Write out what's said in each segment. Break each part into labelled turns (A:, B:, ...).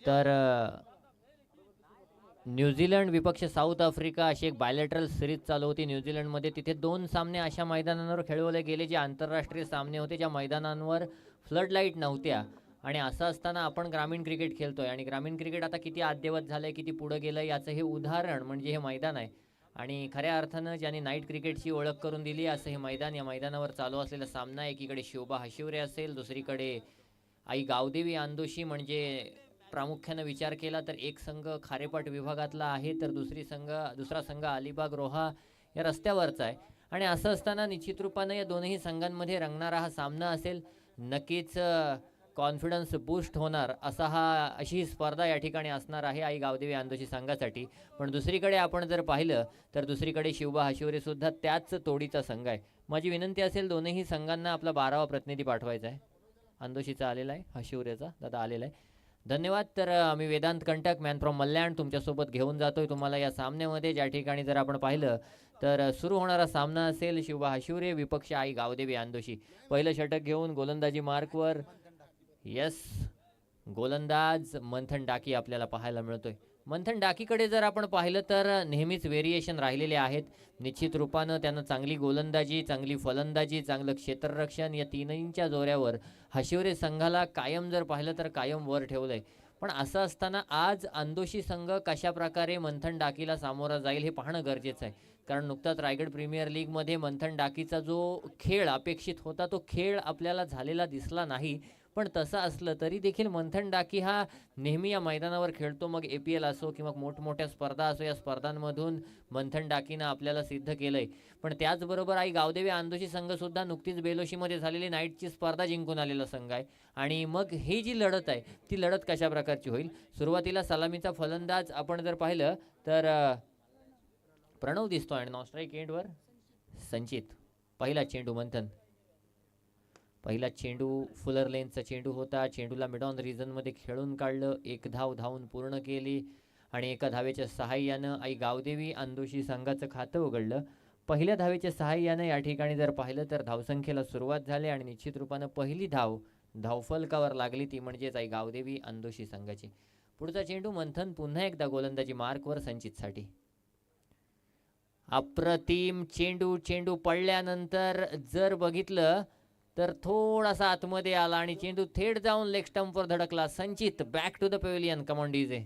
A: तर न्यूझीलंड विपक्ष south Africa अशी एक बायलॅटरल सिरीज चालू होती न्यूझीलंडमध्ये. तिथे 2 सामने अशा मैदानांवर खेळवले गेले जे आंतरराष्ट्रीय सामने होते, ज्या मैदानांवर फ्लड लाईट नव्हत्या. आणि असं असताना आपण ग्रामीण क्रिकेट खेळतोय आणि ग्रामीण क्रिकेट आता किती अद्ययावत झालंय, किती पुढं गेलं याचं हे उदाहरण म्हणजे हे मैदान आहे. आणि खऱ्या अर्थानं ज्यांनी नाईट क्रिकेटची ओळख करून दिली असं हे मैदान, या मैदानावर चालू असलेला सामना. एकीकडे शोभा हशिवरे असेल, दुसरीकडे आई गावदेवी आंदोशी. म्हणजे प्रामुख्यानं विचार केला तर एक संघ खारेपाट विभागातला आहे, तर दुसरा संघ अलिबाग रोहा या रस्त्यावरचा आहे. आणि असं असताना निश्चित रूपानं या दोनही संघांमध्ये रंगणारा हा सामना असेल. नक्कीच कॉन्फिडन्स बूस्ट होणार अशी ही स्पर्धा या ठिकाणी असणार आहे आई गावदेवी आंदोशी संघासाठी. पण दुसरीकडे आपण जर पाहिलं तर दुसरीकडे शिवबा हशिवरे सुद्धा त्याच तोडीचा संघ आहे. माझी विनंती असेल दोनही संघांना आपला 12वा प्रतिनिधी पाठवायचा आहे. आंदोशीचा आलेला आहे, हशिवरेचा दादा आलेला आहे. धन्यवाद. तर मी वेदांत कंटक मॅन फ्रॉम मल्याण तुमच्यासोबत घेऊन जातोय तुम्हाला या सामन्यामध्ये, ज्या ठिकाणी जर आपण पाहिलं तर सुरू होणारा सामना असेल शिवबा हशिवरे विपक्ष आई गावदेवी आंदोशी. पहिलं षटक घेऊन गोलंदाजी मार्कवर येस गोलंदाज मंथन डाकी आपल्याला पाहायला मिळतोय. मंथन डाकीकडे जर आपण पाहिलं तर नेहमीच व्हेरिएशन राहिलेले आहेत. निश्चित रूपानं त्यानं चांगली गोलंदाजी, चांगली फलंदाजी, चांगलं क्षेत्ररक्षण या तीनहींच्या जोऱ्यावर हशिवरे संघाला कायम जर पाहिलं तर कायम वर ठेवलंय. पण असं असताना आज अंदोशी संघ कशा प्रकारे मंथन डाकीला सामोरा जाईल हे पाहणं गरजेचं आहे. कारण नुकताच रायगड प्रीमियर लीगमध्ये मंथन डाकीचा जो खेळ अपेक्षित होता तो खेळ आपल्याला झालेला दिसला नाही. पण तसं असलं तरी देखील मंथन डाकी हा नेहमी या मैदानावर खेळतो. मग APL असो किंवा मोठमोठ्या स्पर्धा असो, या स्पर्धांमधून मंथन डाकीनं आपल्याला सिद्ध केलंय. पण त्याचबरोबर आई गावदेवी आंदोशी संघसुद्धा नुकतीच बेलोशीमध्ये झालेली नाईटची स्पर्धा जिंकून आलेला संघ आहे. आणि मग ही जी लढत आहे ती लढत कशा प्रकारची होईल. सुरुवातीला सलामीचा फलंदाज आपण जर पाहिलं तर प्रणव दिसतो आणि नॉस्ट्राईक एंडवर संचित. पहिला चेंडू मंथन, पहिला चेंडू फुलर लेनचा चेंडू होता. चेंडूला मिड ऑन रिजनमध्ये खेळून काढलं, एक धाव धावून पूर्ण केली आणि एका धावेच्या सहाय्यानं आई गावदेवी आंदोशी संघाचं खातं उघडलं. पहिल्या धावेच्या सहाय्यानं या ठिकाणी जर पाहिलं तर धावसंख्येला सुरुवात झाली आणि निश्चित रूपानं पहिली धाव धावफलकावर लागली, ती म्हणजेच आई गावदेवी आंदोशी संघाची. पुढचा चेंडू मंथन पुन्हा एकदा गोलंदाजी मार्कवर संचितसाठी. अप्रतिम चेंडू, चेंडू पडल्यानंतर जर बघितलं तर थोडासा आतमध्ये आला आणि चेंडू थेट जाऊन लेग स्टंपवर धडकला. Sanchit back to the pavilion. Come on DJ.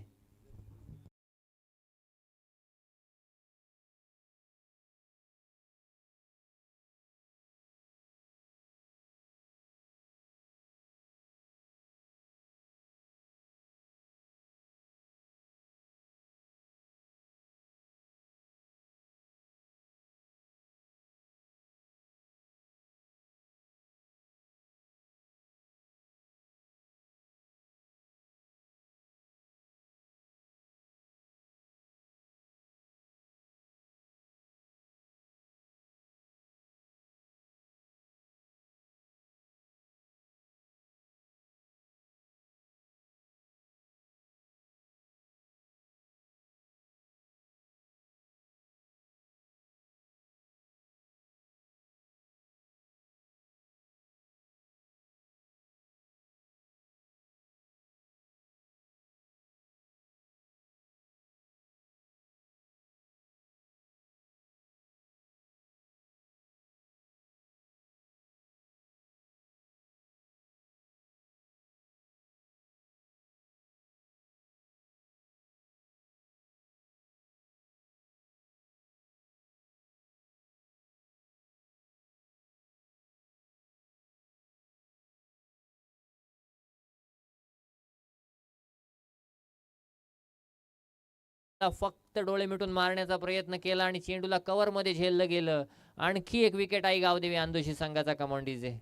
A: फक्त डोळे मिटून मारण्याचा प्रयत्न केला आणि चेंडूला कव्हर मध्ये झेललं गेलं. आणखी एक विकेट आई गावदेवी आंदोशी संघाचा. Come on DJ.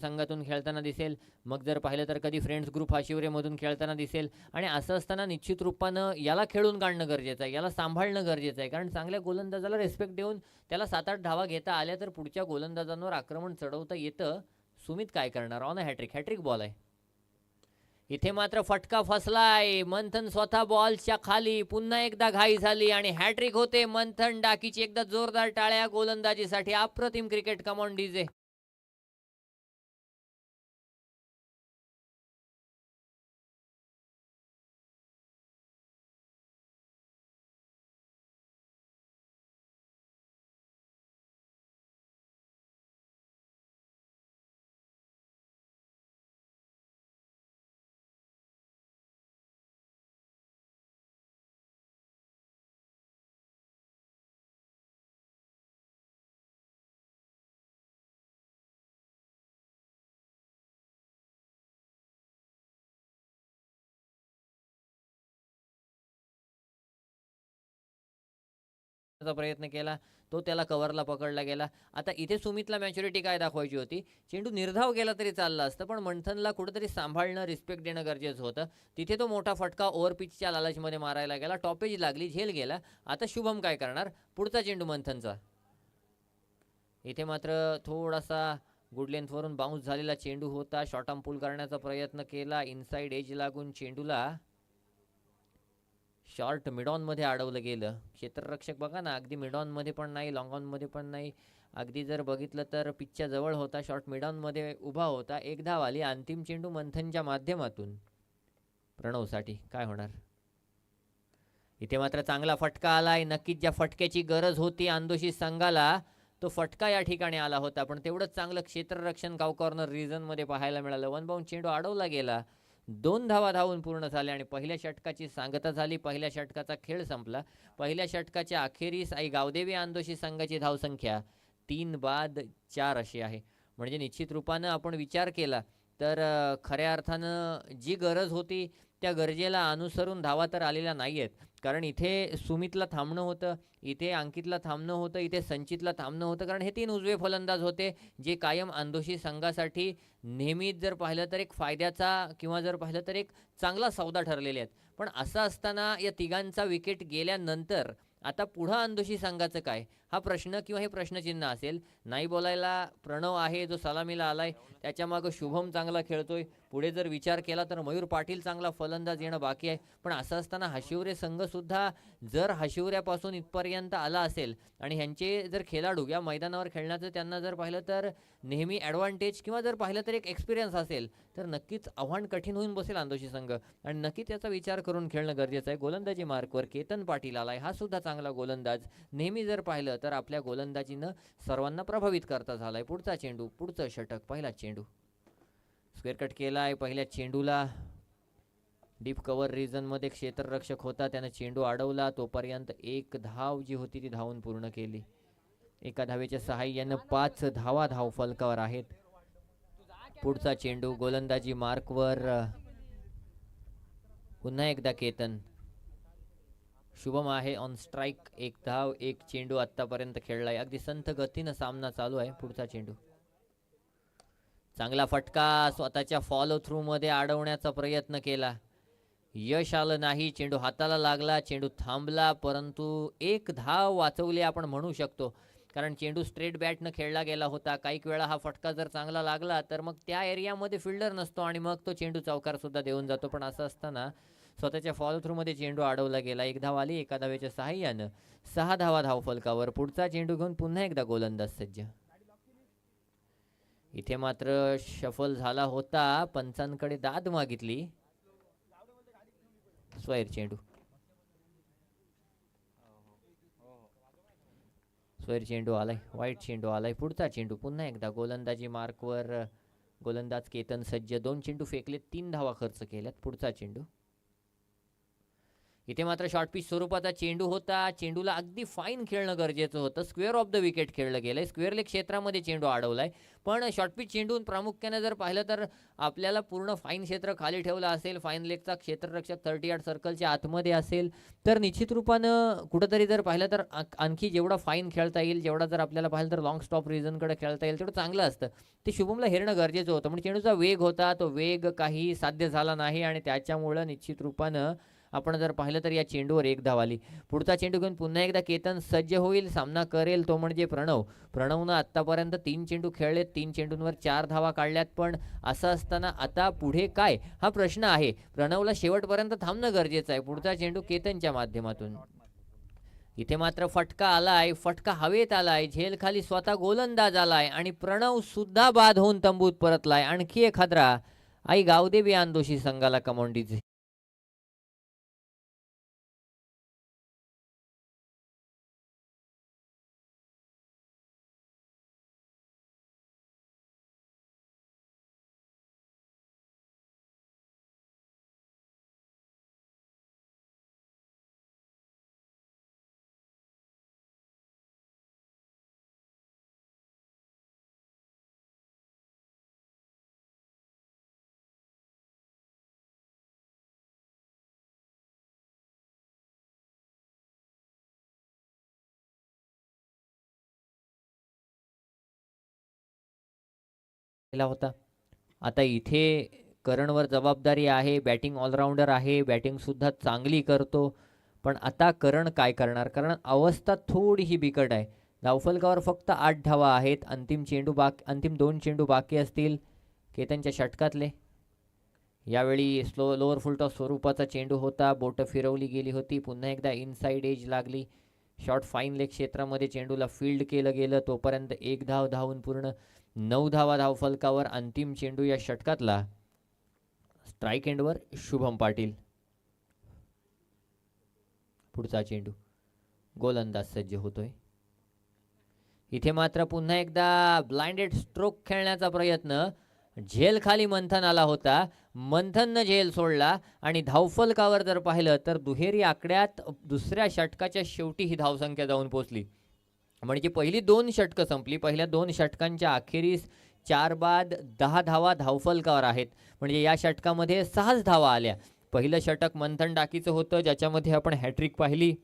A: संघातून खेळताना दिसेल, मग जर पाहिलं तर कधी फ्रेंड्स ग्रुप हाशिवरेमधून खेळताना दिसेल. आणि असं असताना निश्चित रूपानं याला खेळून काढणं गरजेचं आहे, याला सांभाळणं गरजेचं आहे. कारण चांगल्या गोलंदाजाला रिस्पेक्ट देऊन त्याला 7-8 धावा घेता आल्या तर पुढच्या गोलंदाजांवर आक्रमण चढवता येतं. सुमित काय करणार? On a hat trick, hat trick ball आहे. इथे मात्र फटका फसलाय. मंथन स्वतः बॉलच्या खाली, पुन्हा एकदा घाई झाली आणि हॅट्रिक होते मंथन डाकीची. एकदा जोरदार टाळ्या गोलंदाजीसाठी. अप्रतिम क्रिकेट. Come on DJ. प्रयत्न केला, तो त्याला कव्हरला पकडला गेला. आता इथे सुमितला मॅच्युरिटी काय दाखवायची होती? चेंडू निर्धाव गेला तरी चालला असतं, पण मंथनला कुठेतरी सांभाळणं, रिस्पेक्ट देणं गरजेचं होतं. तिथे तो मोठा फटका ओव्हर पिचच्या लालचमध्ये मारायला गेला. टॉपेज लागली, झेल गेला. आता शुभम काय करणार? पुढचा चेंडू मंथनचा. इथे मात्र थोडासा गुड लेंथवरून बाउन्स झालेला चेंडू होता. शॉर्ट आर्म पुल करण्याचा प्रयत्न केला. इनसाइड एज लागून चेंडूला शॉर्ट मिडॉनमध्ये अडवलं गेलं. क्षेत्ररक्षक बघा ना, अगदी मिडॉनमध्ये पण नाही, लॉंग ऑनमध्ये पण नाही. अगदी जर बघितलं तर पिचच्या जवळ होता. शॉर्ट मिडॉनमध्ये उभा होता. एक धाव आली. अंतिम चेंडू मंथनच्या माध्यमातून प्रणवसाठी. काय होणार? इथे मात्र चांगला फटका आलाय. नक्कीच ज्या फटक्याची गरज होती आंदोशी संघाला, तो फटका या ठिकाणी आला होता. पण तेवढंच चांगलं क्षेत्ररक्षण गाव कॉर्नर रिजनमध्ये पाहायला मिळालं. वन बाउंड चेंडू अडवला गेला. 2 धावा धावून पूर्ण झाल्या आणि पहिल्या षटकाची सांगता झाली. पहिल्या षटकाचा खेळ संपला. पहिल्या षटकाच्या अखेरीस आई गावदेवी आंदोशी संघाची धावसंख्या 3 बाद 4 अशी आहे. म्हणजे निश्चित रूपानं आपण विचार केला तर खऱ्या अर्थानं जी गरज होती त्या गरजेला अनुसरून धावा तर आलेल्या नाही आहेत. कारण इथे सुमितला थांबणं होतं, इथे अंकितला थांबणं होतं, इथे संचितला थांबणं होतं. कारण हे 3 उजवे फलंदाज होते जे कायम आंदोशी संघासाठी नेहमीच जर पाहिलं तर एक फायद्याचा किंवा जर पाहिलं तर एक चांगला सौदा ठरलेले आहेत. पण असं असताना या तिघांचा विकेट गेल्यानंतर आता पुढं आंदोशी संघाचं काय? हा प्रश्न किंवा हे प्रश्नचिन्ह असेल. नाही बोलायला प्रणव आहे जो सलामीला आलाय, त्याच्यामागं शुभम चांगला खेळतोय. पुढे जर विचार केला तर मयूर पाटील चांगला फलंदाज येणं बाकी आहे. पण असं असताना हाशिवरे संघसुद्धा जर हाशिवऱ्यापासून इथपर्यंत आला असेल आणि ह्यांचे जर खेळाडू या मैदानावर खेळण्याचं त्यांना जर पाहिलं तर नेहमी ॲडव्हान्टेज किंवा जर पाहिलं तर एक एक्सपिरियन्स असेल तर नक्कीच आव्हान कठीण होऊन बसेल आंदोशी संघ. आणि नक्कीच त्याचा विचार करून खेळणं गरजेचं आहे. गोलंदाजी मार्कवर केतन पाटील आलाय, हा सुद्धा चांगला गोलंदाज. नेहमी जर पाहिलं तर आपल्या गोलंदाजीनं सर्वांना प्रभावित करता झालाय. पुढचा चेंडू, पुढचं षटक, पहिला चेंडू स्क्वेअर कट केला आहे. पहिल्या चेंडूला डीप कव्हर रिजनमध्ये क्षेत्ररक्षक होता, त्यानं चेंडू अडवला. तोपर्यंत एक धाव जी होती ती धावून पूर्ण केली. एका धावेच्या सहाय्यानं 5 धावा धाव फलकावर आहेत. पुढचा चेंडू गोलंदाजी मार्कवर पुन्हा एकदा केतन. शुभम आहे ऑन स्ट्राईक. एक धाव, एक चेंडू आतापर्यंत खेळलाय. अगदी संथ गतीनं सामना चालू आहे. पुढचा चेंडू, चांगला फटका, स्वतःच्या फॉलो थ्रू मध्ये अडवण्याचा प्रयत्न केला, यश आलं नाही. चेंडू हाताला लागला, चेंडू थांबला, परंतु एक धाव वाचवली आपण म्हणू शकतो. कारण चेंडू स्ट्रेट बॅटनं खेळला गेला होता. काही वेळा हा फटका जर चांगला लागला तर मग त्या एरियामध्ये फिल्डर नसतो आणि मग तो चेंडू चौकार सुद्धा देऊन जातो. पण असं असताना स्वतःच्या फॉलो थ्रू मध्ये चेंडू अडवला गेला. एक धाव आली एका धावेच्या सहाय्यानं. 6 धावा धाव फलकावर. पुढचा चेंडू घेऊन पुन्हा एकदा गोलंदाज सज्ज. इथे मात्र शफल झाला होता, पंचांकडे दाद मागितली. स्वैर चेंडू, स्वैर चेंडू आलाय, वाईट चेंडू आलाय. पुढचा चेंडू पुन्हा एकदा गोलंदाजी मार्कवर. गोलंदाज केतन सज्ज. 2 चेंडू फेकले, 3 धावा खर्च केल्यात. पुढचा चेंडू, इथे मात्र शॉर्ट पिच स्वरूपाचा चेंडू होता. चेंडूला अगदी फाईन खेळणं गरजेचं होतं. स्क्वेअर ऑफ द विकेट खेळलं गेलंय. स्क्वेअर लेग क्षेत्रामध्ये चेंडू अडवलाय. पण शॉर्ट पिच चेंडून प्रामुख्याने जर पाहिलं तर आपल्याला पूर्ण फाईन क्षेत्र खाली ठेवलं असेल, फाईन लेगचा क्षेत्ररक्षक 30 यार्ड सर्कलच्या आतमध्ये असेल, तर निश्चित रूपानं कुठंतरी जर पाहिलं तर आणखी जेवढा फाईन खेळता येईल, जेवढा जर आपल्याला पाहिलं तर लॉंग स्टॉप रिझनकडे खेळता येईल, तेवढं चांगलं असतं. ते शुभमला हेरणं गरजेचं होतं. म्हणजे चेंडूचा वेग होता, तो वेग काही साध्य झाला नाही आणि त्याच्यामुळं निश्चित रूपानं आपण जर पाहिलं तर या चेंडूवर एक धाव आली. पुढचा चेंडू घेऊन पुन्हा एकदा केतन सज्ज होईल. सामना करेल तो म्हणजे प्रणव. प्रणवनं आत्तापर्यंत 3 चेंडू खेळलेत. 3 चेंडूंवर 4 धावा काढल्यात. पण असं असताना आता पुढे काय हा प्रश्न आहे. प्रणवला शेवटपर्यंत थांबणं गरजेचं आहे. पुढचा चेंडू केतनच्या माध्यमातून. इथे मात्र फटका आलाय. फटका हवेत आलाय. झेल खाली स्वतः गोलंदाज आलाय आणि प्रणव सुद्धा बाद होऊन तंबूत परतलाय. आणखी एक हादरा. आई गावदेवी आनदोशी संघाला कमांडीचे. केला होता. आता इथे करणवर जबाबदारी आहे. बॅटिंग ऑलराऊंडर आहे. बॅटिंग सुद्धा चांगली करतो. पण आता करण काय करणार? कारण अवस्था थोडीशी बिकट आहे. धावफलकावर फक्त 8 धावा आहेत. अंतिम 2 चेंडू बाकी असतील केतनच्या षटकातले. यावेळी लोअर फुल टॉस स्वरूपाचा चेंडू होता. बोटं फिरवली गेली होती. पुन्हा एकदा इनसाइड एज लागली. शॉर्ट फाईन लेग क्षेत्रामध्ये चेंडूला फील्ड केलं गेलं. तोपर्यंत एक धाव धावून पूर्ण 9 धावा धावफलकावर. अंतिम चेंडू या षटकातला. स्ट्राईक एंडवर शुभम पाटील. पुढचा चेंडू. गोलंदाज सज्ज होतोय. इथे मात्र पुन्हा एकदा ब्लाइंडेड स्ट्रोक खेळण्याचा प्रयत्न. झेल खाली मंथन आला होता. मंथननं झेल सोडला आणि धावफलकावर जर पाहिलं तर दुहेरी आकड्यात दुसऱ्या षटकाच्या शेवटी ही धावसंख्या जाऊन पोहोचली. म्हणजे पहिली 2 षटकं संपली. पहिल्या 2 षटकांच्या अखेरीस 4 बाद 10 धावा धावफलकावर आहेत. म्हणजे या षटकामध्ये 6 धावा आल्या. पहिलं षटक मंथन डाकीचं होतं, ज्याच्यामध्ये आपण हॅट्रिक पाहिली.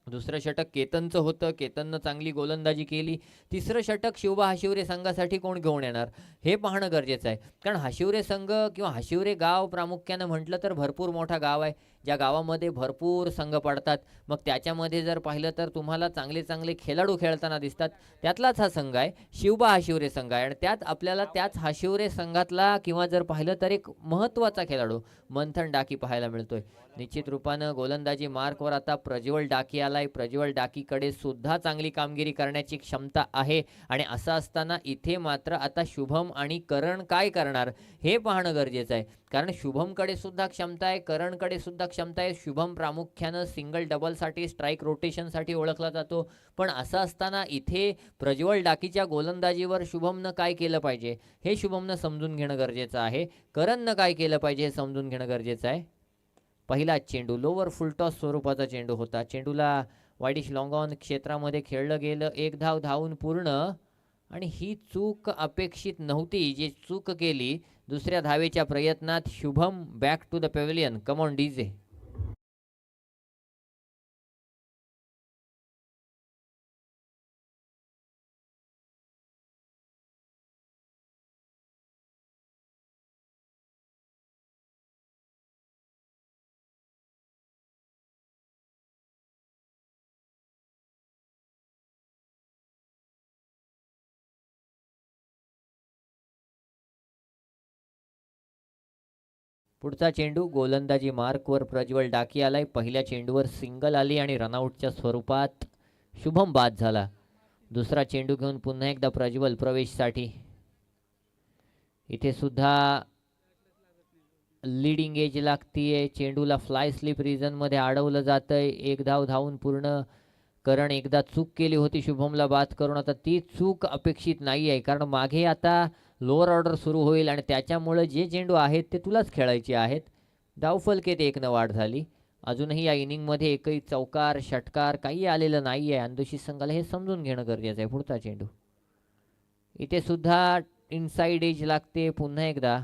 A: दुसरं षटक केतनचं होतं. केतननं चांगली गोलंदाजी केली. तिसरं षटक शिवबा हाशिवरे संघासाठी कोण घेऊन येणार हे पाहणं गरजेचं आहे. कारण हाशिवरे संघ किंवा हाशिवरे गाव प्रामुख्यानं म्हटलं तर भरपूर मोठा गाव आहे. ज्या गावामध्ये भरपूर संघ पडतात. मग त्याच्यामध्ये जर पाहिलं तर तुम्हाला चांगले चांगले खेळाडू खेळताना दिसतात. त्यातलाच हा संघ आहे शिवबा हाशिवरे संघ आहे. आणि त्यात आपल्याला त्याच हाशिवरे संघातला किंवा जर पाहिलं तर एक महत्त्वाचा खेळाडू मंथन डाकी पाहायला मिळतोय. निश्चित रूपानं गोलंदाजी मार्कवर आता प्रज्वल डाकी आलाय. प्रज्वल डाकीकडे सुद्धा चांगली कामगिरी करण्याची क्षमता आहे. आणि असं असताना इथे मात्र आता शुभम आणि करण काय करणार हे पाहणं गरजेचं आहे. कारण शुभमकडे सुद्धा क्षमता आहे, करणकडे सुद्धा क्षमता आहे. शुभम प्रामुख्यानं सिंगल डबलसाठी स्ट्राईक रोटेशनसाठी ओळखला जातो. पण असं असताना इथे प्रज्वल डाकीच्या गोलंदाजीवर शुभमनं काय केलं पाहिजे हे शुभमनं समजून घेणं गरजेचं आहे. करणनं काय केलं पाहिजे हे समजून घेणं गरजेचं आहे. पहिला चेंडू लोअर फुलटॉस स्वरूपाचा चेंडू होता. चेंडूला वाईडिश लॉंग ऑन क्षेत्रामध्ये खेळलं गेलं. एक धाव धावून पूर्ण. आणि ही चूक अपेक्षित नव्हती जी चूक केली दुसऱ्या धावेच्या प्रयत्नात. Shubham back to the pavilion. Come on DJ. पुढचा चेंडू गोलंदाजी मार्कवर प्रज्वल डाकी आलाय. पहिल्या चेंडूवर सिंगल आली आणि रनआउटच्या स्वरूपात शुभम बाद झाला. दुसरा चेंडू घेऊन पुन्हा एकदा प्रज्वल प्रवेशसाठी. इथे सुद्धा लीडिंग एज लागतीये. चेंडूला फ्लाय स्लिप रिझनमध्ये अडवलं जातंय. एक धाव धावून पूर्ण. करण एकदा चूक केली होती शुभमला बाद करून. आता ती चूक अपेक्षित नाही आहे. कारण मागे आता लोअर ऑर्डर सुरू होईल आणि त्याच्यामुळे जे चेंडू आहेत ते तुलाच खेळायचे आहेत. धावफलकेत 1 वाढ झाली. अजूनही या इनिंगमध्ये एकही चौकार षटकार काही आलेलं नाही आहे. अंदोशी संघाला हे समजून घेणं गरजेचं आहे. पुढचा चेंडू इथे सुद्धा इनसाइड एज लागते. पुन्हा एकदा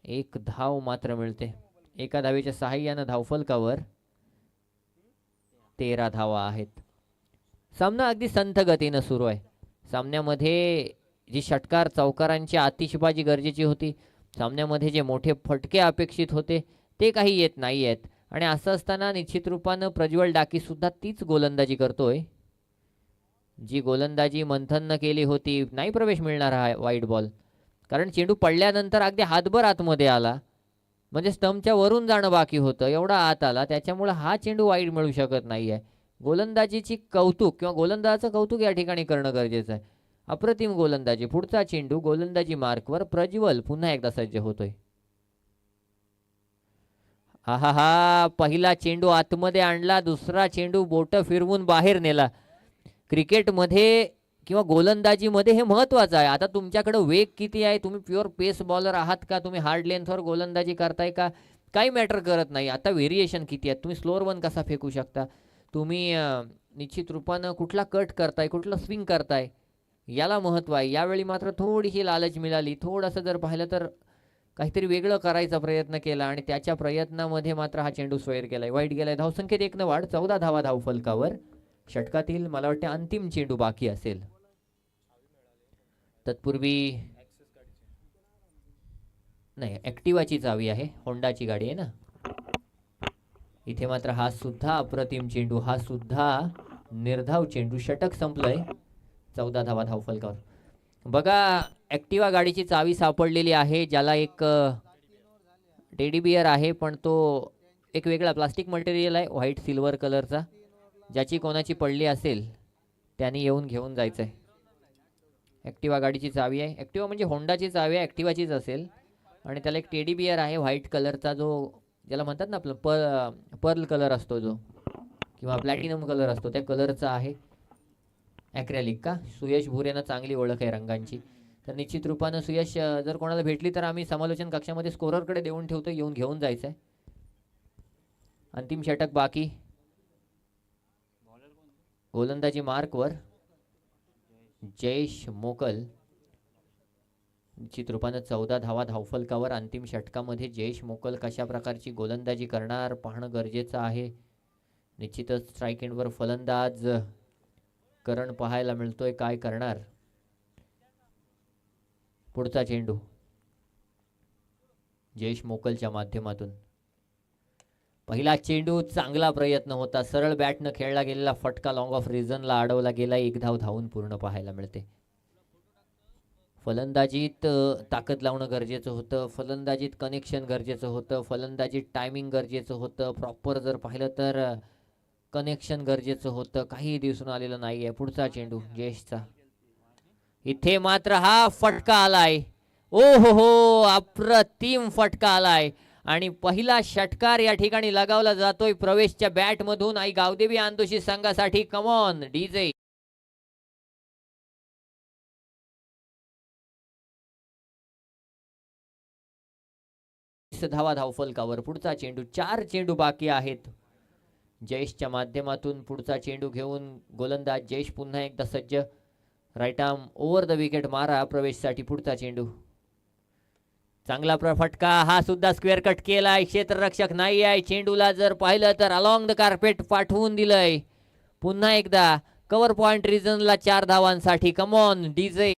A: एक धाव मात्र मिळते. एका धावेच्या सहाय्यानं धावफलकावर 13 धावा आहेत. सामना अगदी संथ गतीनं सुरू आहे. सामन्यामध्ये जी षटकार चौकारांची आतिषबाजी गरजेची होती, सामन्यामध्ये जे मोठे फटके अपेक्षित होते ते काही येत नाही आहेत. आणि असं असताना निश्चित रूपानं प्रज्वल डाकी सुद्धा तीच गोलंदाजी करतोय जी गोलंदाजी मंथननं केली होती. नाही प्रवेश मिळणार हा वाईट बॉल, कारण चेंडू पडल्यानंतर अगदी हातभर आतमध्ये आला, म्हणजे स्टंपच्या वरून जाणं बाकी होतं, एवढा आत आला. त्याच्यामुळे हा चेंडू वाईट मिळू शकत नाही आहे. गोलंदाजीची कौतुक किंवा गोलंदाजाचं कौतुक या ठिकाणी करणं गरजेचं आहे. अप्रतिम गोलंदाजी. पुढचा चेंडू गोलंदाजी मार्कवर. प्रज्वल पुन्हा एकदा सज्ज होतोय. हा हा हा, पहिला चेंडू आतमध्ये आणला, दुसरा चेंडू बोट फिरवून बाहेर नेला. क्रिकेटमध्ये किंवा गोलंदाजीमध्ये हे महत्त्वाचं आहे. आता तुमच्याकडे वेग किती आहे, तुम्ही प्युअर पेस बॉलर आहात का, तुम्ही हार्ड लेंथवर गोलंदाजी करताय का, काही मॅटर करत नाही. आता व्हेरिएशन किती आहेत, तुम्ही स्लोअर वन कसा फेकू शकता, तुम्ही निश्चित रूपानं कुठला कट करताय, कुठलं स्विंग करताय, याला महत्त्व आहे. यावेळी मात्र थोडीशी लालच मिळाली. थोडंसं जर पाहिलं तर काहीतरी वेगळं करायचा प्रयत्न केला आणि त्याच्या प्रयत्नामध्ये मात्र हा चेंडू स्वैर गेलाय, वाईट गेलाय. धावसंख्येत 1 वाढ, 14 धावा धावफलकावर. षटकातील मला वाटते अंतिम चेंडू बाकी असेल. तत्पूर्वी नाही, ॲक्टिवाची चावी आहे, होंडाची गाडी आहे ना. इथे मात्र हा सुद्धा अप्रतिम चेंडू, हा सुद्धा निर्धाव चेंडू. षटक संपलंय. 14 धावा धावफलकावर. बघा, ॲक्टिवा गाडीची चावी सापडलेली आहे, ज्याला एक टेडी बियर आहे, पण तो एक वेगळा प्लास्टिक मटेरियल आहे, व्हाईट सिल्वर कलरचा. ज्याची कोणाची पडली असेल त्यांनी येऊन घेऊन जायचं आहे. ॲक्टिवा गाडीची चावी आहे. ॲक्टिवा म्हणजे होंडाची चावी आहे, ॲक्टिवाचीच असेल. आणि त्याला एक टेडी बियर आहे व्हाईट कलरचा, जो ज्याला म्हणतात ना आपलं पर्ल कलर असतो जो, किंवा प्लॅटिनम कलर असतो, त्या कलरचा आहे. ॲक्रेलिक का? सुयश भुरेनं चांगली ओळख आहे रंगांची. तर निश्चित रूपानं सुयश जर कोणाला भेटली तर आम्ही समालोचन कक्षामध्ये स्कोररकडे देऊन ठेवतो, येऊन घेऊन जायचं आहे. अंतिम षटक बाकी. गोलंदाजी मार्कवर जयेश मोकल. निश्चित रूपानं 14 धावा धावफलकावर. अंतिम षटकामध्ये जयेश मोकल कशा प्रकारची गोलंदाजी करणार पाहणं गरजेचं आहे. निश्चितच स्ट्राईक एंडवर फलंदाज करण पाहायला मिळतोय, काय करणार. पुढचा चेंडू जयेश मोकलच्या माध्यमातून. पहिला चेंडू चांगला प्रयत्न होता, सरळ बॅटनं खेळला गेलेला फटका लॉंग ऑफ रिझनला अडवला गेला. 1 धाव धावून पूर्ण पाहायला मिळते. फलंदाजीत ताकद लावणं गरजेचं होतं, फलंदाजीत कनेक्शन गरजेचं होतं, फलंदाजीत टायमिंग गरजेचं होतं, प्रॉपर जर पाहिलं तर कनेक्शन गरजेचं होतं. काही दिसून आलेलं नाही आहे. पुढचा चेंडू जयेशचा. इथे मात्र हा फटका आलाय. ओ हो, अप्रतिम फटका आलाय आणि पहिला षटकार या ठिकाणी लगावला जातोय प्रवेशच्या बॅटमधून. आई गावदेवी आंदोशी संघासाठी. Come on DJ. धावा धावफलकावर. पुढचा चेंडू. 4 चेंडू बाकी आहेत. जयेशच्या माध्यमातून पुढचा चेंडू घेऊन गोलंदाज जयेश पुन्हा एकदा सज्ज. Right arm over the wicket मारा प्रवेशसाठी. पुढचा चेंडू. चांगला फटका, हा सुद्धा स्क्वेअर कट केलाय. क्षेत्ररक्षक नाही आहे. चेंडूला जर पाहिलं तर अलॉंग द कार्पेट पाठवून दिलंय. पुन्हा एकदा कव्हर पॉइंट रिजनला 4 धावांसाठी. Come on DJ.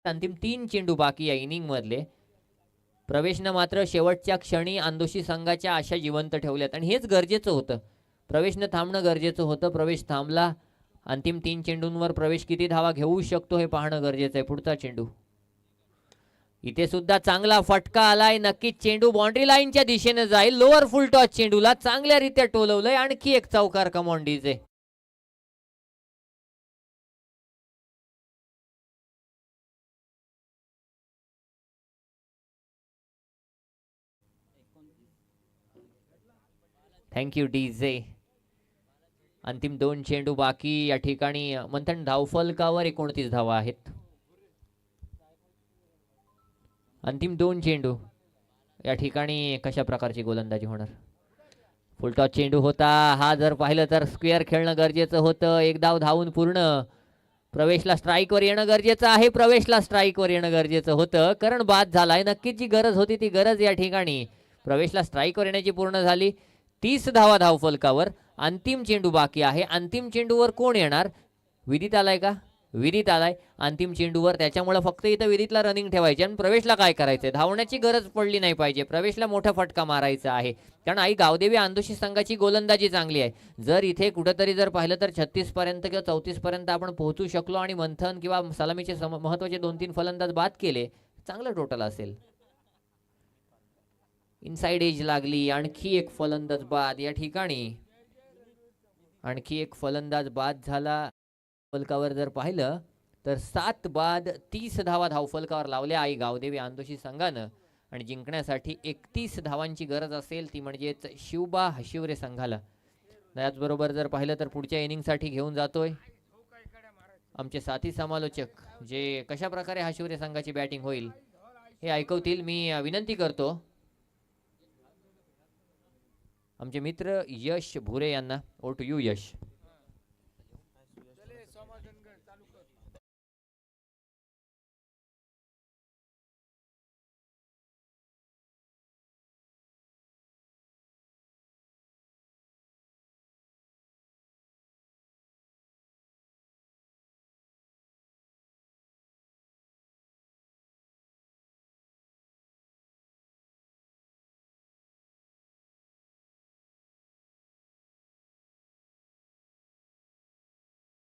A: अंतिम 3 चेंडू बाकी या इनिंग मधले. प्रवेशनं मात्र शेवटच्या क्षणी आंदोशी संघाच्या आशा जिवंत ठेवल्यात आणि हेच गरजेचं होतं. प्रवेशनं थांबणं गरजेचं होतं. प्रवेश थांबला. अंतिम 3 चेंडूंवर प्रवेश किती धावा घेऊ शकतो हे पाहणं गरजेचं आहे. पुढचा चेंडू. इथे सुद्धा चांगला फटका आलाय. नक्कीच चेंडू बाउंड्री लाईनच्या दिशेने जाईल. लोअर फुल टॉस चेंडूला चांगल्या रीत्या टोलवलंय. आणखी एक चौकार. Come on DJ. Thank you DJ. अंतिम 2 चेंडू बाकी. या ठिकाणी मंथन धावफलकावर 29 धावा आहेत. अंतिम 2 चेंडू. या ठिकाणी कशा प्रकारची गोलंदाजी होणार? फुलटॉस चेंडू होता हा. जर पाहिलं तर स्क्वेअर खेळणं गरजेचं होतं. एक धाव धावून पूर्ण. प्रवेशला स्ट्राईकवर येणं गरजेचं आहे. प्रवेशला स्ट्राईकवर येणं गरजेचं होतं कारण बाद झालाय. नक्कीच जी गरज होती ती गरज या ठिकाणी प्रवेशला स्ट्राईकवर येण्याची पूर्ण झाली. 30 धावा धावफलकावर. अंतिम चेंडू बाकी आहे. अंतिम चेंडूवर कोण येणार? विदित आलाय का? विदित आलाय अंतिम चेंडूवर. त्याच्यामुळे फक्त इथं विदितला रनिंग ठेवायचे आणि प्रवेशला काय करायचंय? धावण्याची गरज पडली नाही पाहिजे. प्रवेशला मोठा फटका मारायचा आहे कारण आई गावदेवी आंदोशी संघाची गोलंदाजी चांगली आहे. जर इथे कुठेतरी जर पाहिलं तर 36 पर्यंत किंवा 34 पर्यंत आपण पोहोचू शकलो आणि मंथन किंवा सलामीचे महत्वाचे 2-3 फलंदाज बाद केले, चांगलं टोटल असेल. इनसाइड एज लागली. आणखी एक फलंदाज बाद. या ठिकाणी आणखी एक फलंदाज बाद झाला. फलकावर जर पाहिलं तर 7 बाद 30 धावा धावफलकावर लावल्या आई गावदेवी आंदोशी संघानं आणि जिंकण्यासाठी 31 धावांची गरज असेल ती म्हणजेच शिवबा हशिवरे संघाला. त्याचबरोबर जर पाहिलं तर पुढच्या इनिंगसाठी घेऊन जातोय आमचे साथी समालोचक जे कशा प्रकारे हशिवरे संघाची बॅटिंग होईल हे ऐकवतील. मी विनंती करतो आमचे मित्र यश भुरे यांना. ओ टू यू यश.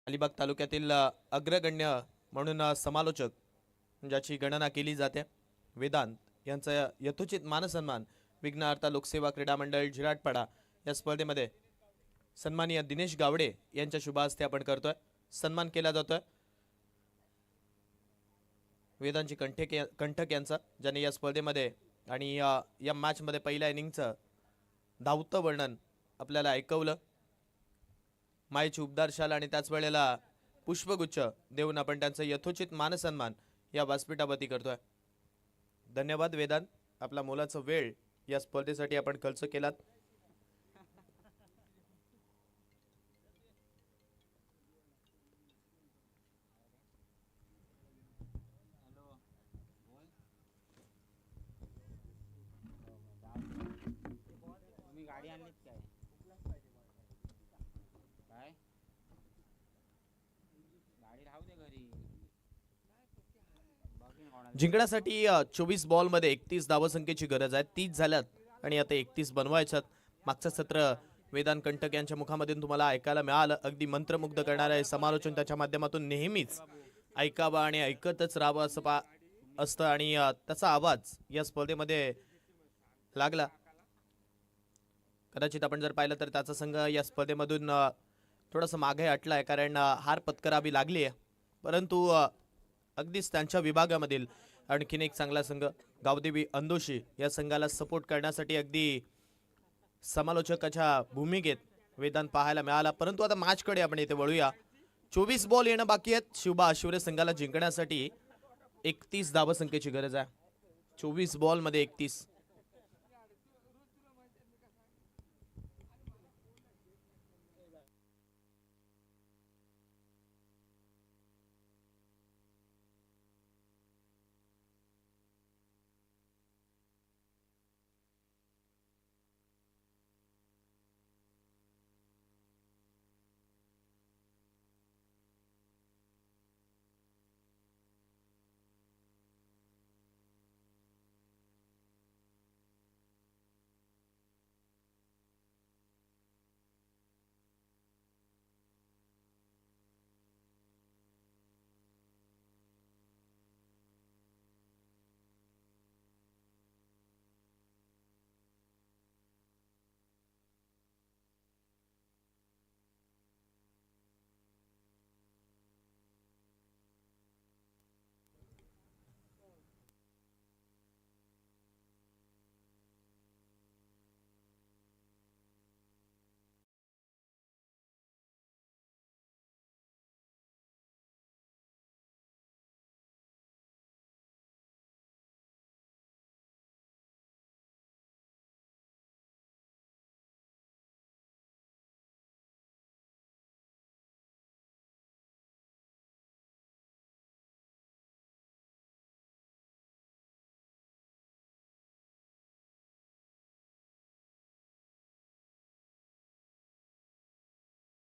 B: अलिबाग तालुक्यातील अग्रगण्य म्हणून समालोचक ज्याची गणना केली जाते वेदांत यांचा यथोचित मानसन्मान विघ्नहर्ता लोकसेवा क्रीडा मंडळ झिराटपाडा या स्पर्धेमध्ये सन्माननीय दिनेश गावडे यांच्या शुभ हस्ते आपण करतोय. सन्मान केला जातोय वेदांची कंठक यांचा ज्याने या स्पर्धेमध्ये आणि या मॅचमध्ये पहिल्या इनिंगचं धावतं वर्णन आपल्याला ऐकवलं. मायेची उबदार आणि त्याच वेळेला पुष्पगुच्छ देऊन आपण त्यांचा यथोचित मानसन्मान या व्यासपीठावरती करतोय. धन्यवाद वेदांत. आपला मोलाचा वेळ या स्पर्धेसाठी आपण खर्च केलात. जिंकण्यासाठी 24 बॉलमध्ये 31 धावसंख्येची गरज आहे. 30 झाल्यात आणि आता 31 बनवायच्यात. मागचं सत्र वेदांत कंटक यांच्या मुखामधून तुम्हाला ऐकायला मिळालं. अगदी मंत्रमुग्ध करणारं हे समालोचन त्याच्या माध्यमातून नेहमीच ऐकावं आणि ऐकतच राहावं असं असतं आणि त्याचा आवाज या स्पर्धेमध्ये लागला. कदाचित आपण जर पाहिलं तर त्याचा संघ या स्पर्धेमधून थोडासा मागे हटलाय कारण हार पत्करावी लागली आहे. परंतु अगदीच त्यांच्या विभागामधील आणखीन एक चांगला संघ गावदेवी अंदोशी या संघाला सपोर्ट करण्यासाठी अगदी समालोचकाच्या भूमिकेत वेदांत पाहायला मिळाला. परंतु आता मॅचकडे आपण इथे वळूया. 24 बॉल येणं बाकी आहेत. शिवबा हशिवरे संघाला जिंकण्यासाठी 31 धावसंख्येची गरज आहे. 24 बॉलमध्ये 31.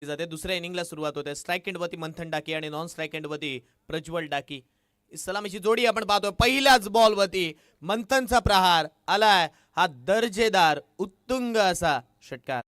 B: जाते. दुसऱ्या इनिंगला सुरुवात होते. स्ट्राईक एंडवरती मंथन डाकी आणि नॉन स्ट्राईक एंडवरती प्रज्वल डाकी. सलामीची जोडी आपण पाहतोय. पहिल्याच बॉलवरती मंथनचा प्रहार आलाय. हा दर्जेदार उत्तुंग असा षटकार.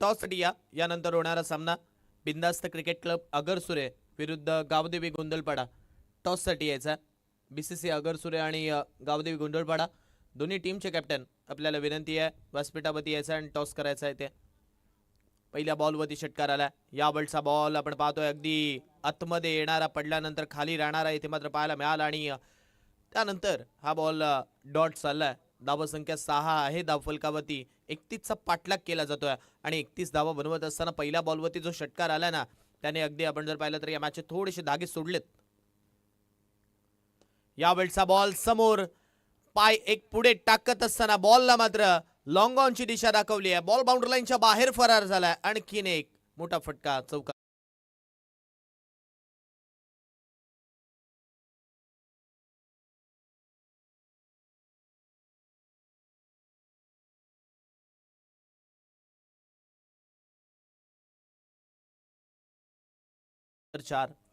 B: टॉस साठी यानंतर होणारा सामना बिंदास्त क्रिकेट क्लब अगरसुरे विरुद्ध गावदेवी गोंधळपाडा. टॉस साठी यायचा. बीसीसी अगरसुरे आणि गावदेवी गोंधळपाडा दोन्ही टीमचे कॅप्टन आपल्याला विनंती आहे व्यासपीठावरती यायचा आणि टॉस करायचा आहे. ते पहिल्या बॉलवरती षटकार आला. या बॉलचा बॉल आपण पाहतोय अगदी आतमध्ये येणारा, पडल्यानंतर खाली राहणारा इथे मात्र पाहायला मिळाला आणि त्यानंतर हा बॉल डॉट चाललाय. धावसंख्या 6 आहे धावफलकावरती. 31चा पाठलाग केला जातोय आणि 31 धावा बनवत असताना पहिल्या बॉलवरती जो षटकार आला ना त्याने अगदी आपण जर पाहिलं तर या मॅचचे थोडेसे धागे सोडलेत. या वेळचा बॉल समोर, पाय एक पुढे टाकत असताना बॉलला मात्र लॉंग ऑनची दिशा दाखवली आहे. बॉल बाउंड्री लाईनच्या बाहेर फरार झालाय. आणखीन एक मोठा फटका चौका. तर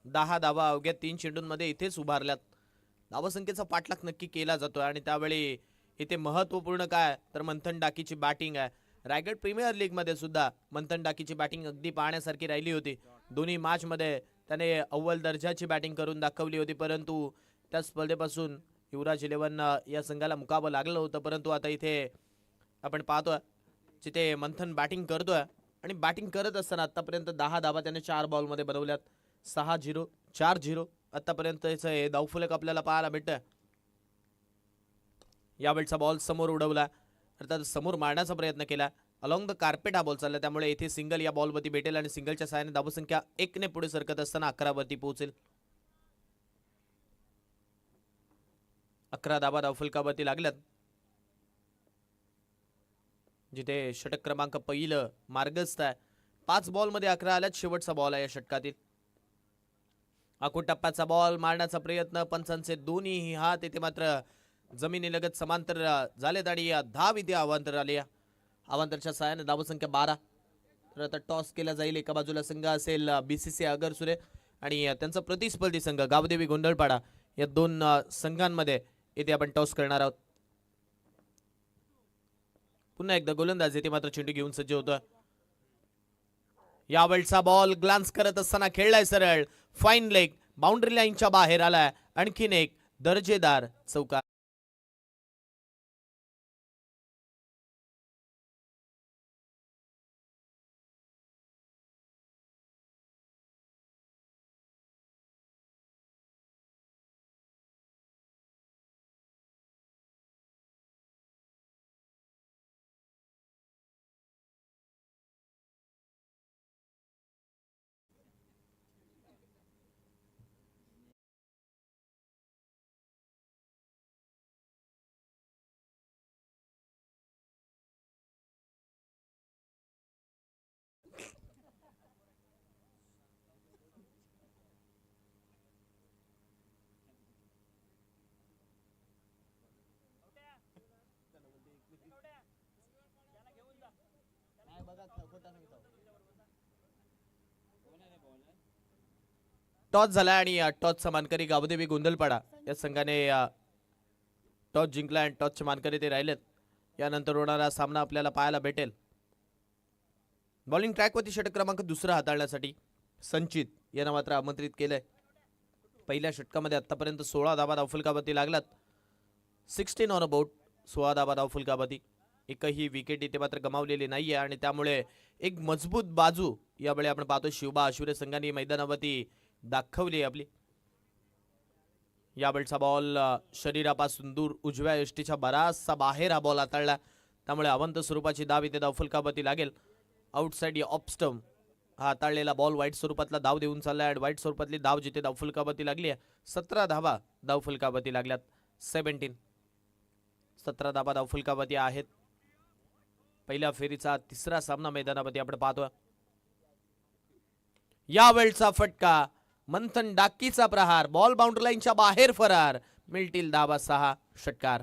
B: 10 धावा अवघ्या 3 चेंडूंमध्ये इथेच उभारल्यात. धावसंख्येचा पाठलाग नक्की केला जातोय आणि त्यावेळी इथे महत्वपूर्ण काय तर मंथन डाकीची बॅटिंग आहे. रायगड प्रीमियर लीग मध्ये सुद्धा मंथन डाकीची बॅटिंग अगदी पाहण्यासारखी राहिली होती. दोन्ही मॅच मध्ये त्याने अव्वल दर्जाची बॅटिंग करून दाखवली होती. परंतु त्या स्पर्धेपासून युवराज 11 या संघाला मुकाबलं लागलं होतं. परंतु आता इथे आपण पाहतोय जिथे मंथन बॅटिंग करतोय आणि बॅटिंग करत असताना आतापर्यंत 10 धावा त्याने 4 बॉलमध्ये बनवल्यात. 6-0 4-0 आतापर्यंत धावफलक आपल्याला पाहायला भेटतोय. यावेळचा बॉल समोर उडवला, अर्थात समोर मारण्याचा प्रयत्न केला. अलॉंग द कार्पेट हा बॉल चालला, त्यामुळे इथे सिंगल या बॉलवरती भेटेल आणि सिंगलच्या सहाय्याने धावसंख्या 1 ने पुढे सरकत असताना 11 वरती पोहोचेल. 11 धावा धावफलकावरती लागल्यात. जिथे षटक क्रमांक पहिलं मार्गस्थ आहे. 5 बॉलमध्ये 11 आल्यात. शेवटचा बॉल आहे या षटकातील. आखूड टप्प्याचा बॉल मारण्याचा प्रयत्न, पंचांचे दोन्ही हात इथे मात्र जमिनीलगत समांतर झालेत आणि धाव इथे अवांतर आले. अवांतरच्या सहाय्याने धावसंख्या 12. तर आता टॉस केला जाईल. एका बाजूला संघ असेल बीसीसी अगरसुरे आणि त्यांचा प्रतिस्पर्धी संघ गावदेवी गोंधळपाडा. या दोन संघांमध्ये इथे आपण टॉस करणार आहोत. पुन्हा एकदा गोलंदाज इथे मात्र चेंडू घेऊन सज्ज होतोय. यावेळचा बॉल ग्लान्स करत असताना खेळलाय सरळ. फाईन लेग बाउंड्री लाईनच्या बाहेर आलाय. आणखीन एक दर्जेदार चौकार. टॉस झाला आणि टॉसचा मानकरी गावदेवी गोंधळपाडा या संघाने टॉस जिंकला आणि टॉसचे मानकरी ते राहिलेत. यानंतर होणारा सामना आपल्याला पाहायला भेटेल. बॉलिंग ट्रॅकवरती षटक क्रमांक दुसरा हाताळण्यासाठी संचित यांना मात्र आमंत्रित केलंय. पहिल्या षटकामध्ये आतापर्यंत 16 धावा धावफलकावरती लागलात. 16 ऑन अ बोर्ड. 16 धावा धावफलकावरती. एकही विकेट इथे मात्र गमावलेली नाहीये आणि त्यामुळे एक मजबूत बाजू यावेळी आपण पाहतो शिवबा आशुरे संघाने मैदानावरती दाखवली आपली. यावेळचा बॉल शरीरापासून दूर उजव्या यष्टीच्या बराचसा बाहेर हा बॉल हाताळला. त्यामुळे अवंत स्वरूपाची धाव इथे धावफलकावरती लागेल. आउटसाइड या ऑफ स्टंप हाताळलेला बॉल वाईट स्वरूपातला धाव देऊन चाललाय आणि वाईट स्वरूपातली धाव जिथे धाव फलकावरती लागली आहे 17 धावा धाव फलकावरती लागल्यात. 17 धावा धाव फलकावरती आहेत. पहिल्या फेरीचा तिसरा सामना मैदानावरती आपण पाहतोय. यावेळचा फटका मंथन डाकीचा प्रहार, बॉल बाउंड्री लाईनच्या बाहेर फरार, मिळतील धावा 6 षटकार.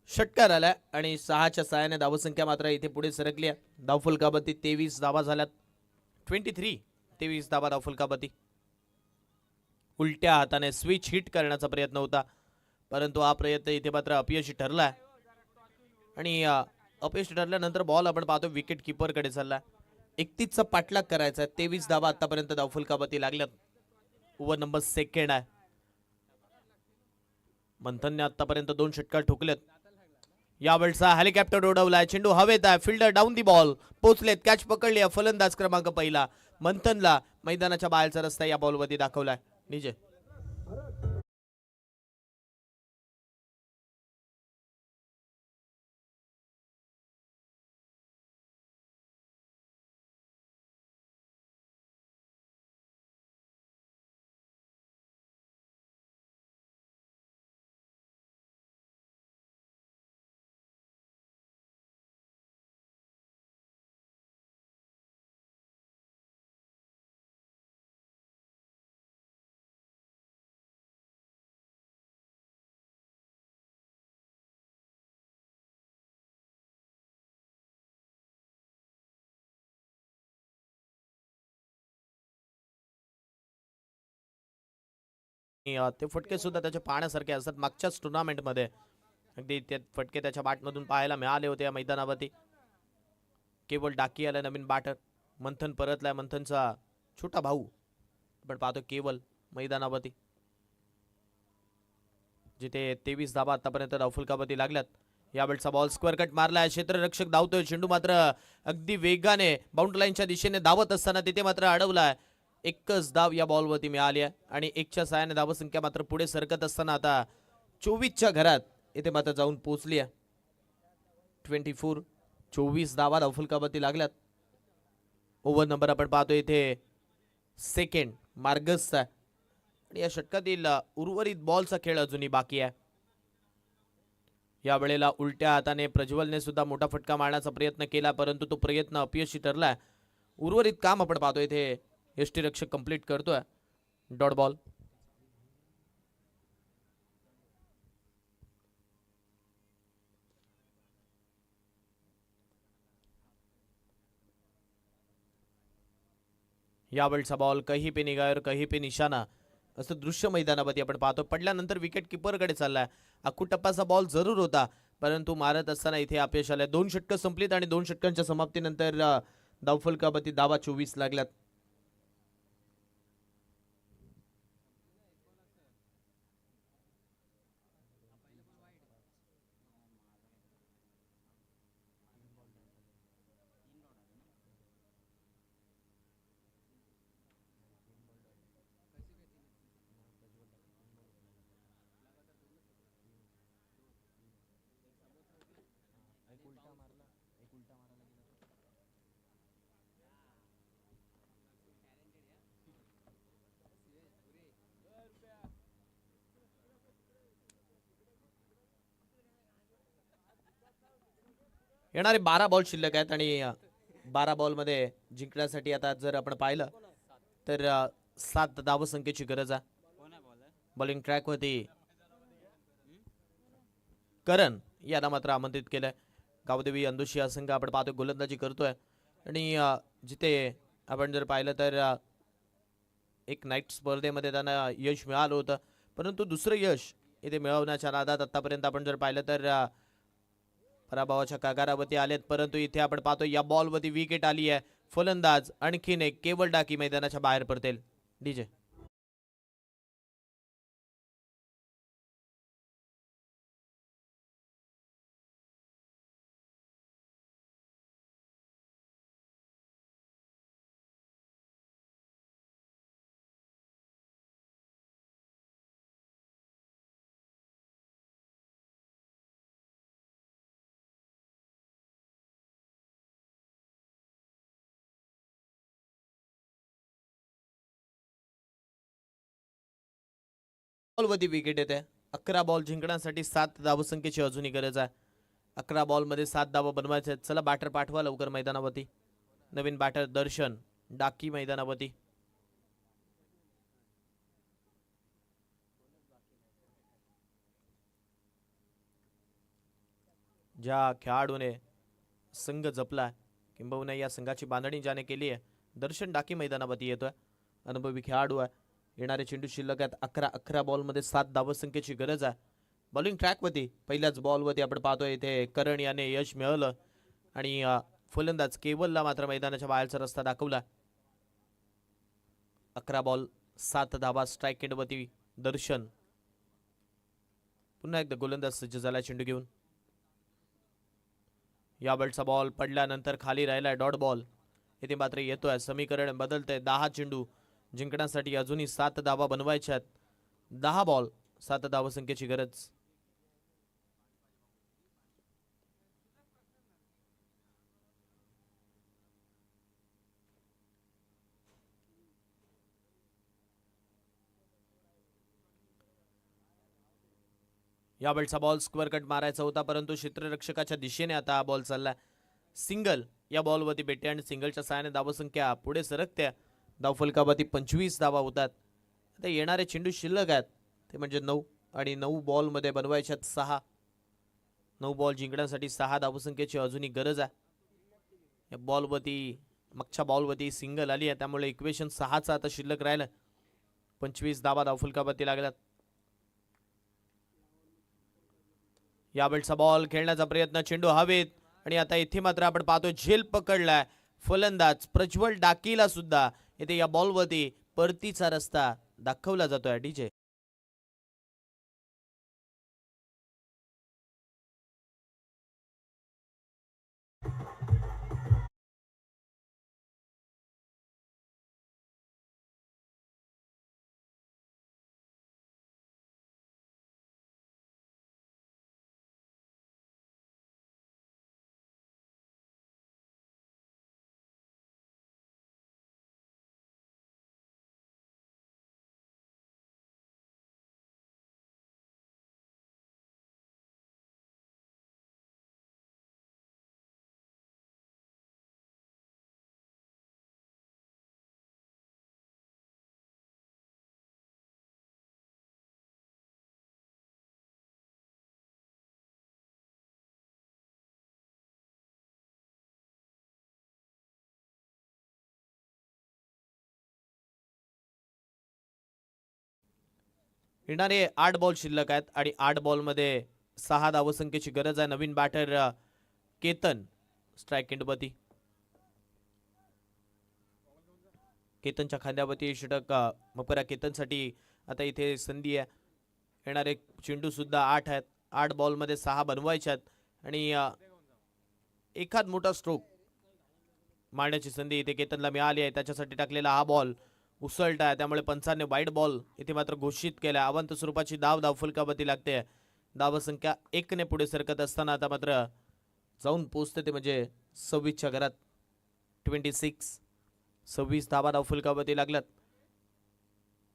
B: षटकार आलाय आणि 6च्या सहाय्याने धावसंख्या मात्र इथे पुढे सरकली आहे. धावफलकावरती 23 धावा झाल्यात. 23 धावा धावफलकावरती. उलट्या हाताने स्विच हिट करण्याचा प्रयत्न होता, परंतु हा प्रयत्न इथे मात्र अपयशी ठरलाय आणि अपयश ठरल्यानंतर बॉल आपण पाहतो विकेट किपर कडे चाललाय. 31चा पाठलाग करायचा. 23 धावा आतापर्यंत धावफलकावरती लागल्यात. ओव्हर नंबर सेकंड आहे. मंथनने आतापर्यंत 2 षटकार ठोकलेत. यावेळचा हेलिकॉप्टर उडवलाय, चेंडू हवेत आहे, फिल्डर डाऊन दी बॉल पोचलेत, कॅच पकडली आहे. फलंदाज क्रमांक पहिला मंथनला मैदानाच्या बाहेरचा रस्ता या बॉलवरती दाखवलाय. निजे ते फटके सुद्धा त्याच्या पाहण्यासारखे असतात. मागच्याच टुर्नामेंटमध्ये अगदी ते फटके त्याच्या बॅटमधून पाहायला मिळाले होते या मैदानावरती. केवळ डाकी आला नवीन बॅटर. मंथन परतलाय, मंथनचा छोटा भाऊ आपण पाहतो केवळ मैदानावरती, जिथे 23 धावा आतापर्यंत धावफलकावरती लागल्यात. यावेळचा बॉल स्क्वेअर कट मारलाय, क्षेत्ररक्षक धावतोय, चेंडू मात्र अगदी वेगाने बाउंड्री लाईनच्या दिशेने धावत असताना तिथे मात्र अडवलाय. एकच धाव या बॉलवरती मिळाली आहे आणि 1च्या सहाय्याने धावसंख्या मात्र पुढे सरकत असताना आता 24च्या घरात इथे मात्र जाऊन पोहोचली आहे. 24 धावा धावफलकावरती लागल्यात. ओव्हर नंबर आपण पाहतो इथे सेकंड मार्गसचा आणि या षटकातील उर्वरित बॉलचा खेळ अजूनही बाकी आहे. या वेळेला उलट्या हाताने प्रज्वलने सुद्धा मोठा फटका मारण्याचा प्रयत्न केला, परंतु तो प्रयत्न अपयशी ठरलाय. उर्वरित काम आपण पाहतो इथे यष्टीरक्षक कंप्लीट करतोय. Dot ball. यावेळचा बॉल कहीं पे निगाह और कहीं पे निशाणा असं दृश्य मैदानावरती आपण पाहतो. पडल्यानंतर विकेट किपरकडे चाललाय. अक्कूटप्पाचा बॉल जरूर होता, परंतु मारत असताना इथे अपयश आलंय. 2 षटकं संपलीत आणि 2 षटकांच्या समाप्तीनंतर धावफलकावरती धावा 24 लागल्यात. येणारे 12 बॉल शिल्लक आहेत आणि 12 बॉलमध्ये जिंकण्यासाठी आता जर आपण पाहिलं तर 7 धावसंख्येची गरज आहे. बॉलिंग ट्रॅकवरती करण याला मात्र आमंत्रित केलंय. गावदेवी अंदुशी हा संघ आपण पाहतो गोलंदाजी करतोय आणि जिथे आपण जर पाहिलं तर एक नाईट स्पर्धेमध्ये त्यांना यश मिळालं होतं, परंतु दुसरं यश इथे मिळवण्याच्या नादात आतापर्यंत आपण जर पाहिलं तर पराभवाच्या कागारावरती आलेत. परंतु इथे आपण पाहतो या बॉलवरती विकेट आली आहे. फलंदाज आणखीन एक केवळ डाकी मैदानाच्या बाहेर पडतील. डीजे बॉलवरती विकेट येते. 11 बॉल जिंकण्यासाठी 7 धावसंख्येची अजूनही गरज आहे. 11 बॉलमध्ये 7 धावा बनवायच्या आहेत. चला बॅटर पाठवा लवकर मैदानावरती. नवीन बॅटर दर्शन डाकी मैदानावरती. ज्या खेळाडूने संघ जपलाय किंबहुना या संघाची बांधणी ज्याने केली आहे, दर्शन डाकी मैदानावरती येतोय. अनुभवी खेळाडू आहे. येणारे चेंडू शिल्लक आहेत. 11 बॉलमध्ये 7 धावसंख्येची गरज आहे. बॉलिंग ट्रॅकवरती पहिल्याच बॉलवरती आपण पाहतोय इथे करण याने यश मिळवलं आणि फलंदाज केवलला मात्र मैदानाच्या बाहेरचा रस्ता दाखवला. 11 बॉल 7 धावा स्ट्राईक एंडवरती दर्शन. पुन्हा एकदा गोलंदाज सज्ज झाला चेंडू घेऊन. या बॉलचा बॉल पडल्यानंतर खाली राहिलाय डॉट बॉल. इथे मात्र येतोय. समीकरण बदलतंय. 10 चेंडू जिंकण्यासाठी अजूनही 7 धावा बनवायच्या आहेत. 10 बॉल 7 धावसंख्येची गरज. या बॉलचा बॉल स्क्वेअर कट मारायचा होता परंतु क्षेत्ररक्षकाच्या दिशेने आता हा बॉल चाललाय. सिंगल या बॉलवरती भेटते आणि सिंगलच्या सहाय्याने धावसंख्या पुढे सरकते. धावफलकावरती 25 धावा होतात. आता येणारे चेंडू शिल्लक आहेत ते म्हणजे 9 आणि 9 बॉलमध्ये बनवायच्यात 6. 9 बॉल जिंकण्यासाठी 6 धावसंख्येची अजूनही गरज आहे. या बॉलवरती मागच्या बॉलवरती सिंगल आली आहे त्यामुळे इक्वेशन 6चा आता शिल्लक राहिलं. 25 धावा धावफलकावरती लागल्यात. या बॉलचा बॉल खेळण्याचा प्रयत्न चेंडू हवेत आणि आता इथे मात्र आपण पाहतोय झेल पकडलाय फलंदाज प्रज्वल डाकीला सुद्धा. इथे या बॉलवरती परतीचा रस्ता दाखवला जातोय डीजे. येणारे 8 बॉल शिल्लक आहेत आणि 8 बॉलमध्ये 6 धावसंख्येची गरज आहे. नवीन बॅटर केतन स्ट्राईक एंडवरती. केतनच्या खांद्यावरती षटक मपरा केतनसाठी आता इथे संधी आहे. येणारे चेंडू सुद्धा 8 आहेत. 8 बॉलमध्ये 6 बनवायचे आहेत आणि एखाद मोठा स्ट्रोक मारण्याची संधी इथे केतनला मिळाली आहे. त्याच्यासाठी टाकलेला हा बॉल उसळटा आहे त्यामुळे पंचांनी वाईट बॉल इथे मात्र घोषित केला. अवंत स्वरूपाची धावफलकावरती लागते. धावसंख्या 1 ने पुढे सरकत असताना आता मात्र जाऊन पोहोचते ते म्हणजे 26च्या घरात. 26 धावा धावफलकावरती लागल्यात.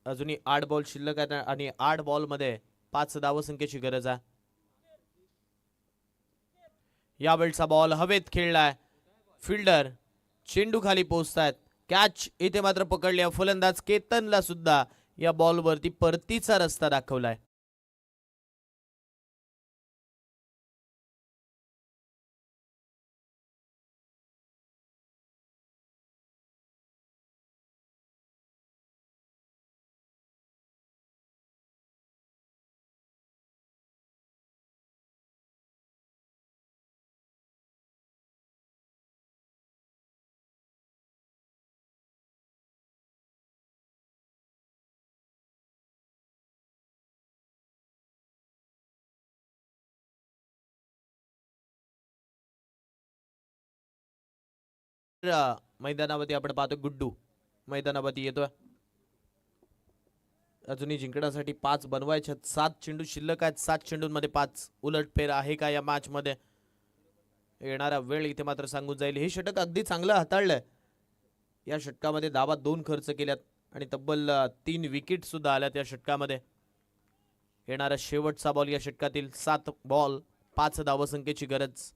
B: अजूनही 8 बॉल शिल्लक आहेत आणि 8 बॉलमध्ये 5 धावसंख्येची गरज आहे. या बॉलचा बॉल हवेत खेळलाय. फिल्डर चेंडू खाली पोहोचतायत. कॅच इथे मात्र पकडली. फलंदाज केतनला सुद्धा या बॉलवरती परतीचा रस्ता दाखवलाय. मैदानावरती आपण पाहतो गुड्डू मैदानावरती येतोय. अजूनही जिंकण्यासाठी 5 बनवायचे. 7 चेंडू शिल्लक आहेत. 7 चेंडूंमध्ये 5 उलटफेर आहे का या मॅच मध्ये. येणारा वेळ इथे मात्र सांगून जाईल. हे षटक अगदी चांगलं हाताळलंय. या षटकामध्ये धावा 2 खर्च केल्यात आणि तब्बल 3 विकेट सुद्धा आल्यात या षटकामध्ये. येणारा शेवटचा बॉल या षटकातील. 7 बॉल 5 धावसंख्येची गरज.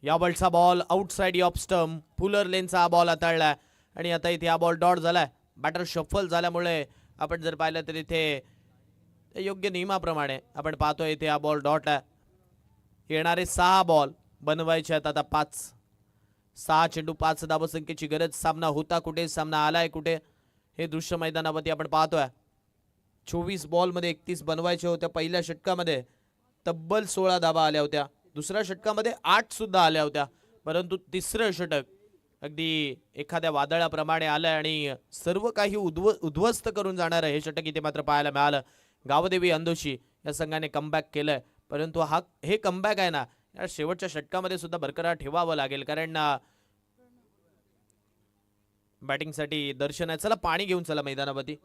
B: या बॉलचा ball outside off stump. Fuller लेनचा हा बॉल हाताळलाय आणि आता इथे हा बॉल डॉट झालाय. बॅटर शफल झाल्यामुळे आपण जर पाहिलं तर इथे योग्य नियमाप्रमाणे आपण पाहतोय इथे हा बॉल डॉट आहे. येणारे 6 बॉल बनवायचे आहेत आता 5. 6 चेंडू 5 धावसंख्येची गरज. सामना होता कुठे, सामना आलाय कुठे, हे दृश्य मैदानावरती आपण पाहतोय. 24 बॉलमध्ये 31 बनवायचे होत्या. पहिल्या षटकामध्ये तब्बल 16 धावा आल्या होत्या. दुसऱ्या षटकामध्ये 8 सुद्धा आल्या होत्या. परंतु तिसरं षटक अगदी एखाद्या वादळाप्रमाणे आलं आणि सर्व काही उद्ध्वस्त करून जाणारं हे षटक इथे मात्र पाहायला मिळालं. गावदेवी अंदोशी या संघाने कमबॅक केलंय. परंतु हे कमबॅक आहे ना, या शेवटच्या षटकामध्ये सुद्धा बरकरार ठेवावं लागेल. कारण बॅटिंगसाठी दर्शन आहे. चला पाणी घेऊन चला मैदानावरती.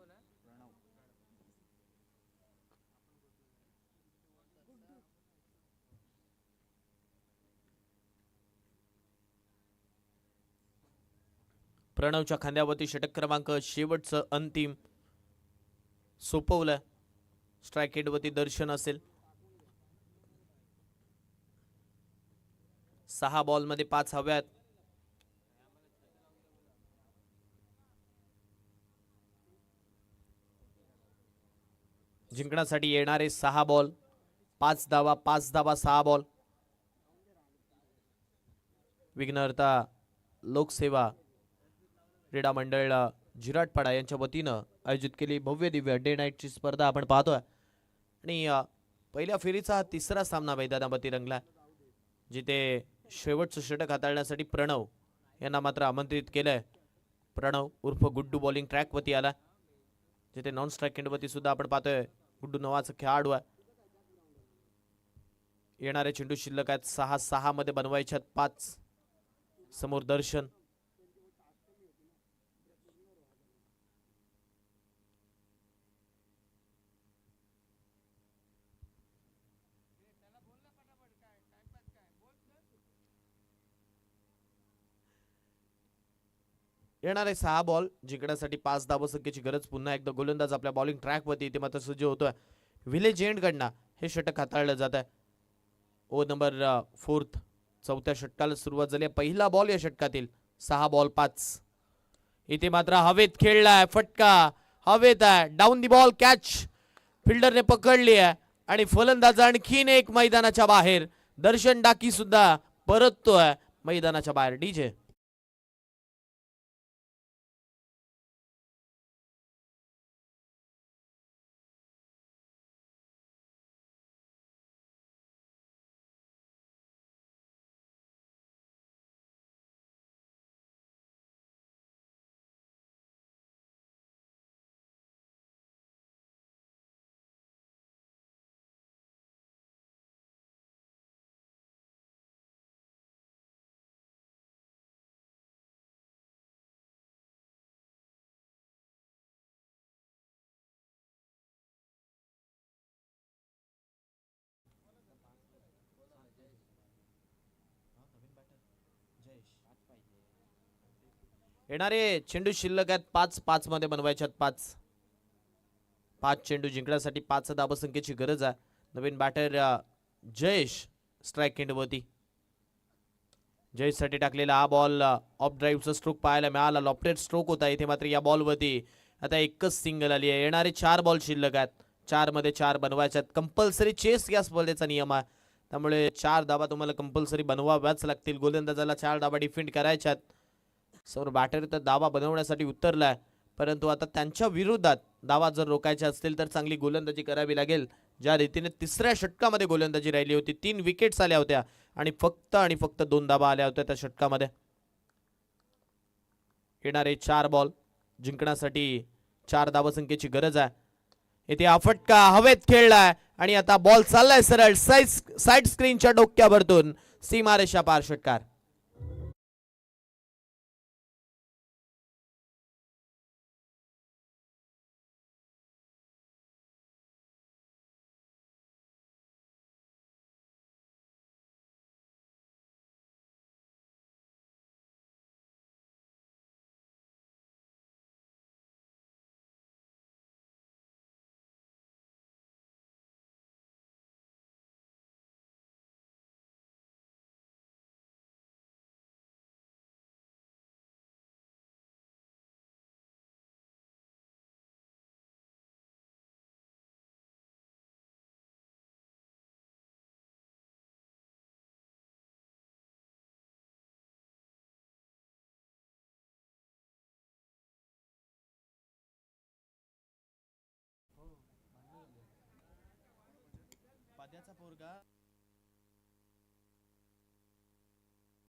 B: प्रणवच्या खांद्यावरती षटक क्रमांक शेवटचं अंतिम सोपवलं. स्ट्राईक एंडवरती दर्शन असेल. 6 बॉलमध्ये 5 हव्यात. जिंकण्यासाठी येणारे 6 बॉल 5 धावा, 5 धावा 6 बॉल. विघ्नहर्ता लोकसेवा क्रीडा मंडळ जिराटपाडा यांच्या वतीनं आयोजित केली भव्य दिव्य डे नाईटची स्पर्धा आपण पाहतोय. आणि पहिल्या फेरीचा हा तिसरा सामना मैदानावरती रंगला, जिथे शेवटचं षटक हाताळण्यासाठी प्रणव यांना मात्र आमंत्रित केलंय. प्रणव उर्फ गुड्डू बॉलिंग ट्रॅकवरती आला, जिथे नॉन स्ट्राईक एंडवरती सुद्धा आपण पाहतोय गुड्डू नावाचा खेळाडू आहे. येणारे चेंडू शिल्लक आहेत. 6-6 मध्ये बनवायच्यात 5. समोर दर्शन. येणारे 6 बॉल जिंकण्यासाठी 5 धावसंख्येची गरज. पुन्हा एकदा गोलंदाज आपल्या बॉलिंग ट्रॅकवरती इथे मात्र सज्ज होतोय. विलेज एंडकडनं हे षटक हाताळलं जात आहे. ओ नंबर 4 चौथ्या षटकाला सुरुवात झाली. पहिला बॉल या षटकातील. 6 बॉल 5. इथे मात्र हवेत खेळलाय. फटका हवेत आहे. डाऊन दी बॉल कॅच फिल्डरने पकडली आहे आणि फलंदाज आणखीन एक मैदानाच्या बाहेर. दर्शन डाकी सुद्धा परततोय मैदानाच्या बाहेर. डीजे येणारे चेंडू शिल्लक आहेत 5-5 मध्ये बनवायच्यात 5. 5 चेंडू जिंकण्यासाठी 5 धावसंख्येची गरज आहे. नवीन बॅटर जयेश स्ट्राईक एंडवरती. जयेशसाठी टाकलेला हा बॉल ऑफ ड्राईव्हचा स्ट्रोक पाहायला मिळाला. लॉफ्टेड स्ट्रोक होता. इथे मात्र या बॉलवरती आता एकच सिंगल आली आहे. येणारे 4 बॉल शिल्लक आहेत. 4 मध्ये 4 बनवायच्यात. कंपल्सरी चेस या स्पर्धेचा नियम आहे, त्यामुळे 4 धावा तुम्हाला कंपल्सरी बनवाव्याच लागतील. गोलंदाजाला 4 धावा डिफेंड करायच्यात. समोर बॅटर तर धावा बनवण्यासाठी उतरलाय, परंतु आता त्यांच्या विरोधात धावा जर रोखायच्या असतील तर चांगली गोलंदाजी करावी लागेल. ज्या रीतीने तिसऱ्या षटकामध्ये गोलंदाजी राहिली होती. 3 विकेट्स आल्या होत्या आणि फक्त 2 धावा आल्या होत्या त्या षटकामध्ये. येणारे 4 बॉल जिंकण्यासाठी 4 धावसंख्येची गरज आहे. इथे हा फटका हवेत खेळलाय आणि आता बॉल चाललाय सरळ साइड स्क्रीनच्या डोक्यावरतून सीमारेषा पार षटकार. तात्याचा पोरगा